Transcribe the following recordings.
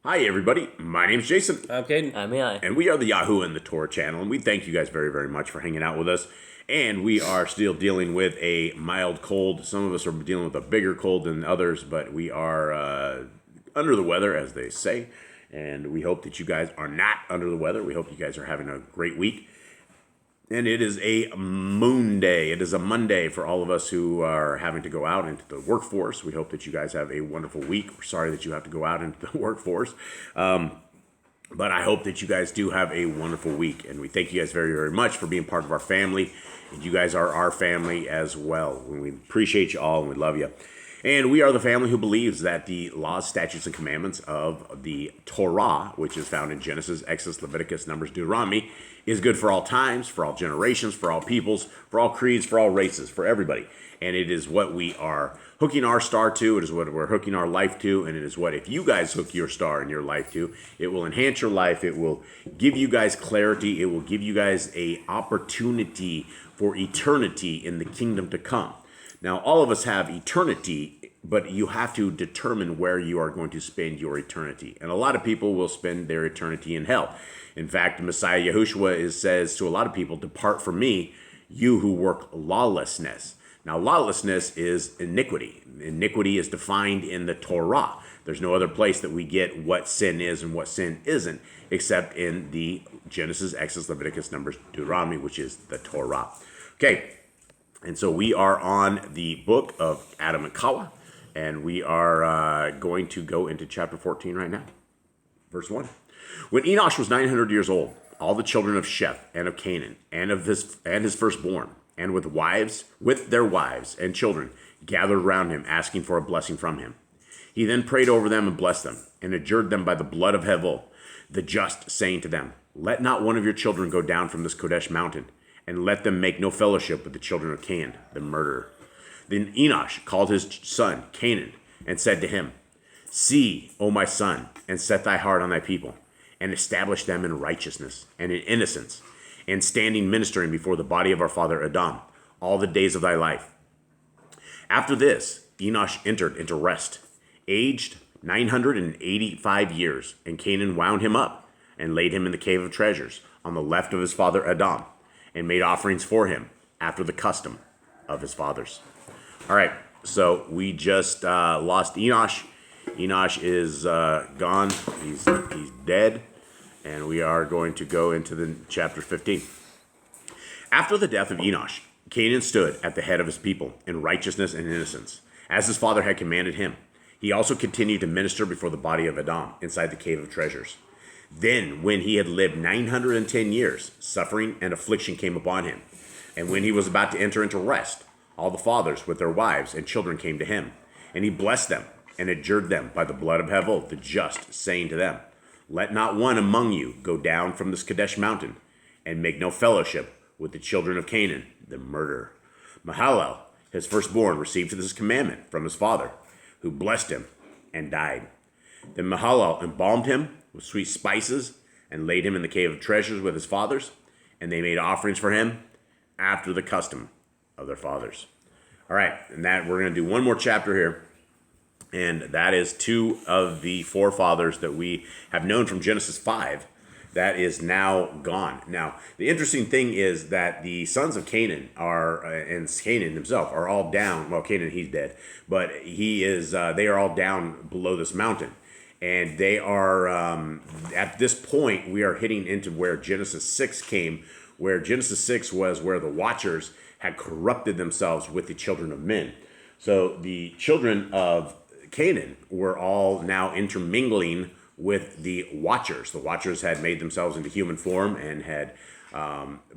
Hi, everybody. My name's Jason. I'm Caden. I'm AI. And we are the YHWH and the Torah channel. And we thank you guys very, very much for hanging out with us. And we are still dealing with a mild cold. Some of us are dealing with a bigger cold than others, but we are under the weather, as they say. And we hope that you guys are not under the weather. We hope you guys are having a great week. And it is a moon day. It is a Monday for all of us who are having to go out into the workforce. We hope that you guys have a wonderful week. We're sorry that you have to go out into the workforce. But I hope that you guys do have a wonderful week. And we thank you guys very, very much for being part of our family. And you guys are our family as well. And we appreciate you all and we love you. And we are the family who believes that the laws, statutes, and commandments of the Torah, which is found in Genesis, Exodus, Leviticus, Numbers, Deuteronomy, is good for all times, for all generations, for all peoples, for all creeds, for all races, for everybody. And it is what we are hooking our star to. It is what we're hooking our life to. And it is what, if you guys hook your star in your life to, it will enhance your life. It will give you guys clarity. It will give you guys a opportunity for eternity in the kingdom to come. Now, all of us have eternity, but you have to determine where you are going to spend your eternity. And a lot of people will spend their eternity in hell. In fact, Messiah Yahushua says to a lot of people, "Depart from me, you who work lawlessness." Now, lawlessness is iniquity. Iniquity is defined in the Torah. There's no other place that we get what sin is and what sin isn't, except in the Genesis, Exodus, Leviticus, Numbers, Deuteronomy, which is the Torah. Okay. And so we are on the book of Aḍam and Ḥawwah, and we are going to go into chapter 14 right now. Verse 1. When Enosh was 900 years old, all the children of Sheth and of Canaan and of his firstborn, and with their wives and children, gathered around him, asking for a blessing from him. He then prayed over them and blessed them, and adjured them by the blood of Hevel, the just, saying to them, "Let not one of your children go down from this Kodesh mountain, and let them make no fellowship with the children of Canaan, the murderer." Then Enosh called his son Canaan, and said to him, "See, O my son, and set thy heart on thy people, and establish them in righteousness and in innocence, and standing ministering before the body of our father Aḍam, all the days of thy life." After this, Enosh entered into rest, aged 985 years, and Canaan wound him up, and laid him in the cave of treasures, on the left of his father Aḍam, and made offerings for him after the custom of his fathers. All right, so we just lost Enosh. Enosh is gone. He's dead. And we are going to go into the chapter 15. After the death of Enosh, Canaan stood at the head of his people in righteousness and innocence, as his father had commanded him. He also continued to minister before the body of Aḍam inside the cave of treasures. Then, when he had lived 910 years, suffering and affliction came upon him. And when he was about to enter into rest, all the fathers with their wives and children came to him. And he blessed them and adjured them by the blood of Hevel, the just, saying to them, "Let not one among you go down from this Kadesh mountain, and make no fellowship with the children of Canaan, the murderer." Mahalalel, his firstborn, received this commandment from his father, who blessed him and died. Then Mahalalel embalmed him with sweet spices, and laid him in the cave of treasures with his fathers, and they made offerings for him after the custom of their fathers. All right, and that we're going to do one more chapter here, and that is two of the forefathers that we have known from Genesis 5 that is now gone. Now, the interesting thing is that the sons of Canaan are, and Canaan himself, are all down. Well, Canaan, he's dead, but they are all down below this mountain. And they are, at this point, we are hitting into where Genesis 6 came, where Genesis 6 was where the Watchers had corrupted themselves with the children of men. So the children of Canaan were all now intermingling with the Watchers. The Watchers had made themselves into human form and had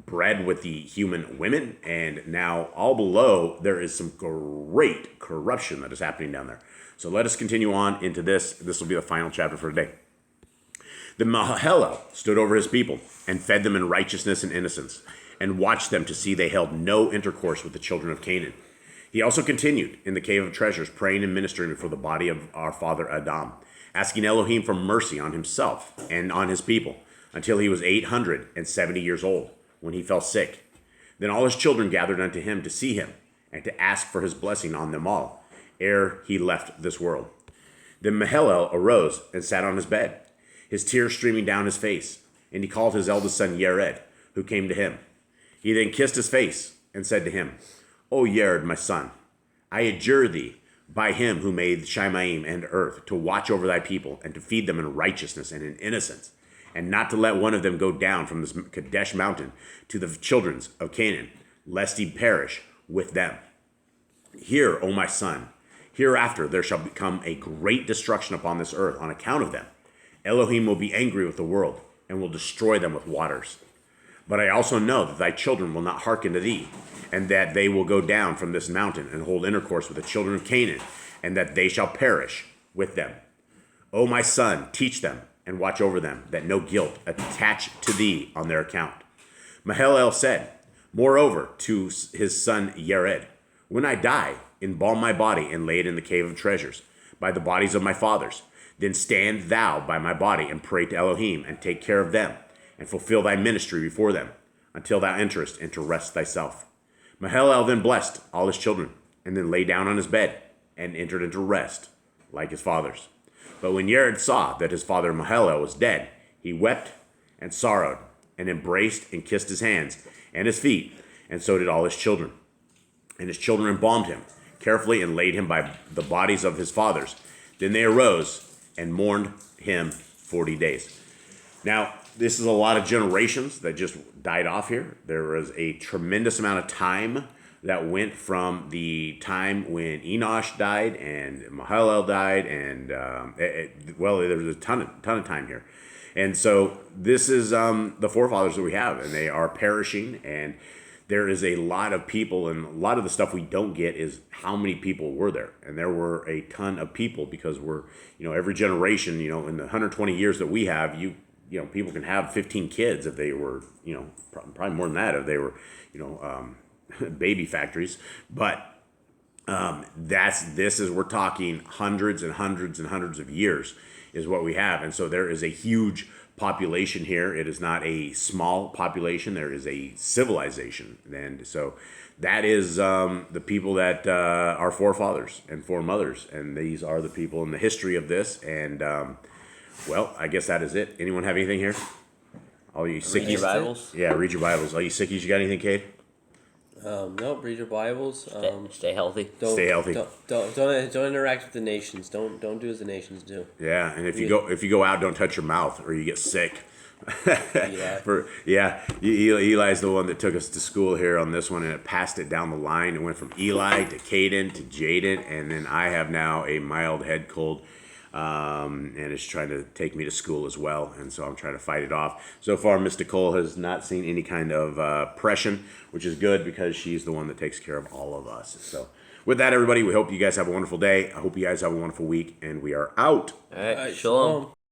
bred with the human women. And now all below, there is some great corruption that is happening down there. So let us continue on into this. This will be the final chapter for today. Then Mahalalel stood over his people and fed them in righteousness and innocence, and watched them to see they held no intercourse with the children of Canaan. He also continued in the cave of treasures, praying and ministering before the body of our father Aḍam, asking Elohim for mercy on himself and on his people, until he was 870 years old, when he fell sick. Then all his children gathered unto him to see him, and to ask for his blessing on them all, ere he left this world. Then Mahalalel arose and sat on his bed, his tears streaming down his face. And he called his eldest son Yared, who came to him. He then kissed his face and said to him, O Yared, my son, I adjure thee by him who made Shemaim and earth to watch over thy people and to feed them in righteousness and in innocence, and not to let one of them go down from this Kadesh mountain to the children of Canaan, lest he perish with them. Hear, O my son, hereafter there shall become a great destruction upon this earth on account of them. Elohim will be angry with the world and will destroy them with waters. But I also know that thy children will not hearken to thee, and that they will go down from this mountain and hold intercourse with the children of Canaan, and that they shall perish with them. O my son, teach them and watch over them, that no guilt attach to thee on their account. Mahalalel said, moreover, to his son Yared, when I die, embalm my body and lay it in the cave of treasures, by the bodies of my fathers. Then stand thou by my body and pray to Elohim, and take care of them, and fulfill thy ministry before them, until thou enterest into rest thyself. Mahalalel then blessed all his children, and then lay down on his bed, and entered into rest, like his fathers. But when Yared saw that his father Mahalalel was dead, he wept and sorrowed, and embraced and kissed his hands and his feet, and so did all his children. And his children embalmed him carefully and laid him by the bodies of his fathers. Then they arose and mourned him 40 days. Now, this is a lot of generations that just died off here. There was a tremendous amount of time that went from the time when Enosh died and Mahalalel died, and well, there was a ton of time here. And so this is the forefathers that we have, and they are perishing, and there is a lot of people, and a lot of the stuff we don't get is how many people were there. And there were a ton of people, because we're, every generation, in the 120 years that we have, people can have 15 kids if they were, probably more than that if they were, baby factories. But we're talking hundreds and hundreds and hundreds of years is what we have. And so there is a huge population here. It is not a small population. There is a civilization. And so that is the people that are forefathers and foremothers. And these are the people in the history of this. And well, I guess that is it. Anyone have anything here? All you sickies? Read your Bibles. Yeah, read your Bibles. All you sickies, you got anything, Cade? Nope. Read your Bibles. Stay healthy. Stay healthy. Don't interact with the nations. Don't do as the nations do. Yeah, and if you go out, don't touch your mouth or you get sick. Yeah. Eli's the one that took us to school here on this one, and it passed it down the line. It went from Eli to Caden to Jaden, and then I have now a mild head cold. And it's trying to take me to school as well, and so I'm trying to fight it off. So far, Miss Nicole has not seen any kind of pression, which is good because she's the one that takes care of all of us. So with that, everybody, we hope you guys have a wonderful day. I hope you guys have a wonderful week, and we are out. All right, Shalom.